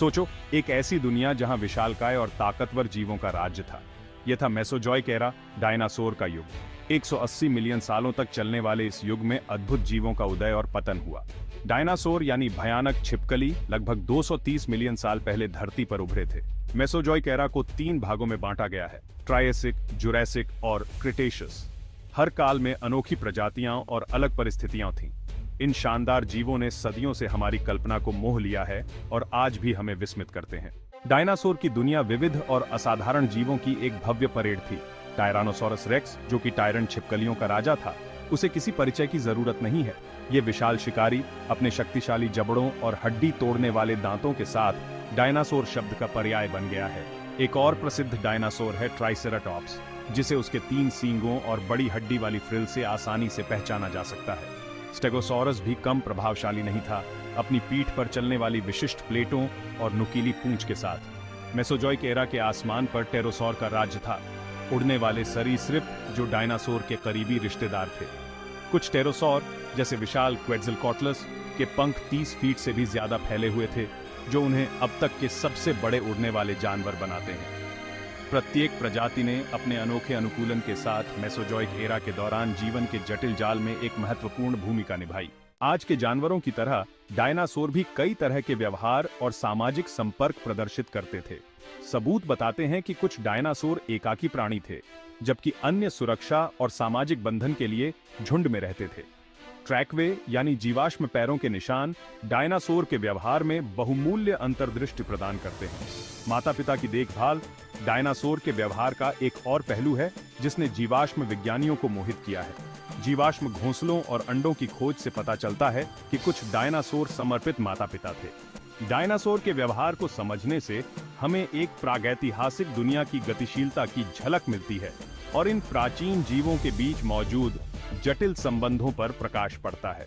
सोचो, एक ऐसी दुनिया जहां विशालकाय और ताकतवर जीवों का राज्य था। यह था मेसोजोइक एरा, डायनासोर का युग। 180 मिलियन सालों तक चलने वाले इस युग में अद्भुत जीवों का उदय और पतन हुआ। डायनासोर यानी भयानक छिपकली लगभग 230 मिलियन साल पहले धरती पर उभरे थे। मेसोजोइक एरा को 3 भागों में बांटा गया है: ट्रायसिक, जुरैसिक और क्रिटेशियस। हर काल में अनोखी प्रजातियां और अलग परिस्थितियां थीं। इन शानदार जीवों ने सदियों से हमारी कल्पना को मोह लिया है और आज भी हमें विस्मित करते हैं। डायनासोर की दुनिया विविध और असाधारण जीवों की एक भव्य परेड थी। टायरानोसोरस रेक्स, जो कि टायरन छिपकलियों का राजा था, उसे किसी परिचय की जरूरत नहीं है। ये विशाल शिकारी अपने शक्तिशाली जबड़ों और हड्डी तोड़ने वाले दांतों के साथ डायनासोर शब्द का पर्याय बन गया है। एक और प्रसिद्ध डायनासोर है ट्राइसेराटॉप्स, जिसे उसके 3 सींगों और बड़ी हड्डी वाली फ्रिल से आसानी से पहचाना जा सकता है। स्टेगोसॉरस भी कम प्रभावशाली नहीं था, अपनी पीठ पर चलने वाली विशिष्ट प्लेटों और नुकीली पूंछ के साथ। मेसोजोइक एरा के आसमान पर टेरोसॉर का राज्य था, उड़ने वाले सरीसृप जो डायनासोर के करीबी रिश्तेदार थे। कुछ टेरोसॉर, जैसे विशाल क्वेट्ज़लकॉटलस, के पंख 30 फीट से भी ज्यादा फैले हुए थे, जो उन्हें अब तक के सबसे बड़े उड़ने वाले जानवर बनाते हैं। प्रत्येक प्रजाति ने अपने अनोखे अनुकूलन के साथ मेसोजोइक एरा के दौरान जीवन के जटिल जाल में एक महत्वपूर्ण भूमिका निभाई। आज के जानवरों की तरह डायनासोर भी कई तरह के व्यवहार और सामाजिक संपर्क प्रदर्शित करते थे। सबूत बताते हैं कि कुछ डायनासोर एकाकी प्राणी थे, जबकि अन्य सुरक्षा और सामाजिक बंधन के लिए झुंड में रहते थे। ट्रैकवे यानी जीवाश्म पैरों के निशान डायनासोर के व्यवहार में बहुमूल्य अंतर्दृष्टि प्रदान करते हैं। माता पिता की देखभाल डायनासोर के व्यवहार का एक और पहलू है, जिसने जीवाश्म विज्ञानियों को मोहित किया है। जीवाश्म घोंसलों और अंडों की खोज से पता चलता है कि कुछ डायनासोर समर्पित माता पिता थे। डायनासोर के व्यवहार को समझने से हमें एक प्रागैतिहासिक दुनिया की गतिशीलता की झलक मिलती है और इन प्राचीन जीवों के बीच मौजूद जटिल संबंधों पर प्रकाश पड़ता है।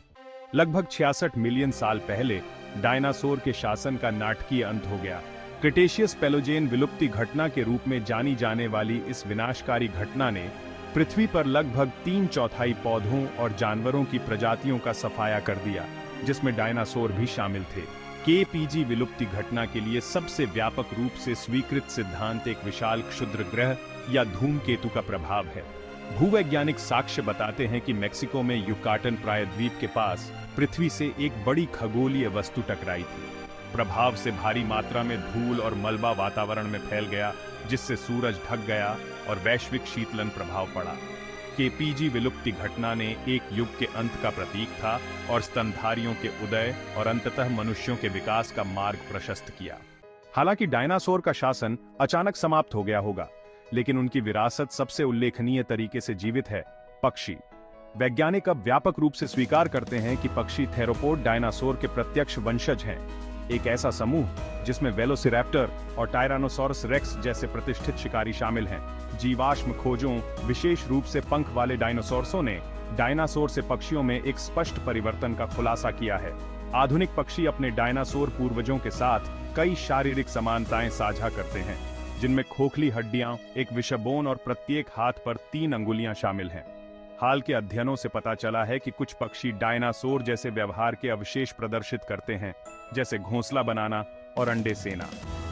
लगभग 66 मिलियन साल पहले डायनासोर के शासन का नाटकीय अंत हो गया। क्रिटेशियस पेलोजेन विलुप्ति घटना के रूप में जानी जाने वाली इस विनाशकारी घटना ने पृथ्वी पर लगभग 3/4 पौधों और जानवरों की प्रजातियों का सफाया कर दिया, जिसमें डायनासोर भी शामिल थे। केपीजी विलुप्ति घटना के लिए सबसे व्यापक रूप से स्वीकृत सिद्धांत एक विशाल क्षुद्र ग्रह या धूमकेतु का प्रभाव है। भूवैज्ञानिक साक्ष्य बताते हैं कि मेक्सिको में युकाटन प्रायद्वीप के पास पृथ्वी से एक बड़ी खगोलीय वस्तु टकराई थी। प्रभाव से भारी मात्रा में धूल और मलबा वातावरण में फैल गया, जिससे सूरज ढक गया और वैश्विक शीतलन प्रभाव पड़ा। केपीजी विलुप्ति घटना ने एक युग के अंत का प्रतीक था और स्तनधारियों के उदय और अंततः मनुष्यों के विकास का मार्ग प्रशस्त किया। हालांकि डायनासोर का शासन अचानक समाप्त हो गया होगा, लेकिन उनकी विरासत सबसे उल्लेखनीय तरीके से जीवित है। पक्षी। वैज्ञानिक अब व्यापक रूप से स्वीकार करते हैं कि पक्षी थेरोपोड डायनासोर के प्रत्यक्ष वंशज हैं। एक ऐसा समूह जिसमें वेलोसिरैप्टर और टायरानोसोरस रेक्स जैसे प्रतिष्ठित शिकारी शामिल हैं। जीवाश्म खोजों, विशेष रूप से पंख वाले डायनासोर्सों ने डायनासोर से पक्षियों में एक स्पष्ट परिवर्तन का खुलासा किया है। आधुनिक पक्षी अपने डायनासोर पूर्वजों के साथ कई शारीरिक समानताएं साझा करते हैं, जिनमें खोखली हड्डियां, एक विषबोन और प्रत्येक हाथ पर 3 अंगुलियां शामिल हैं। हाल के अध्ययनों से पता चला है कि कुछ पक्षी डायनासोर जैसे व्यवहार के अवशेष प्रदर्शित करते हैं, जैसे घोंसला बनाना और अंडे सेना।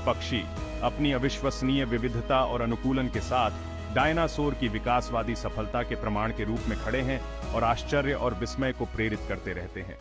पक्षी अपनी अविश्वसनीय विविधता और अनुकूलन के साथ डायनासोर की विकासवादी सफलता के प्रमाण के रूप में खड़े हैं और आश्चर्य और विस्मय को प्रेरित करते रहते हैं।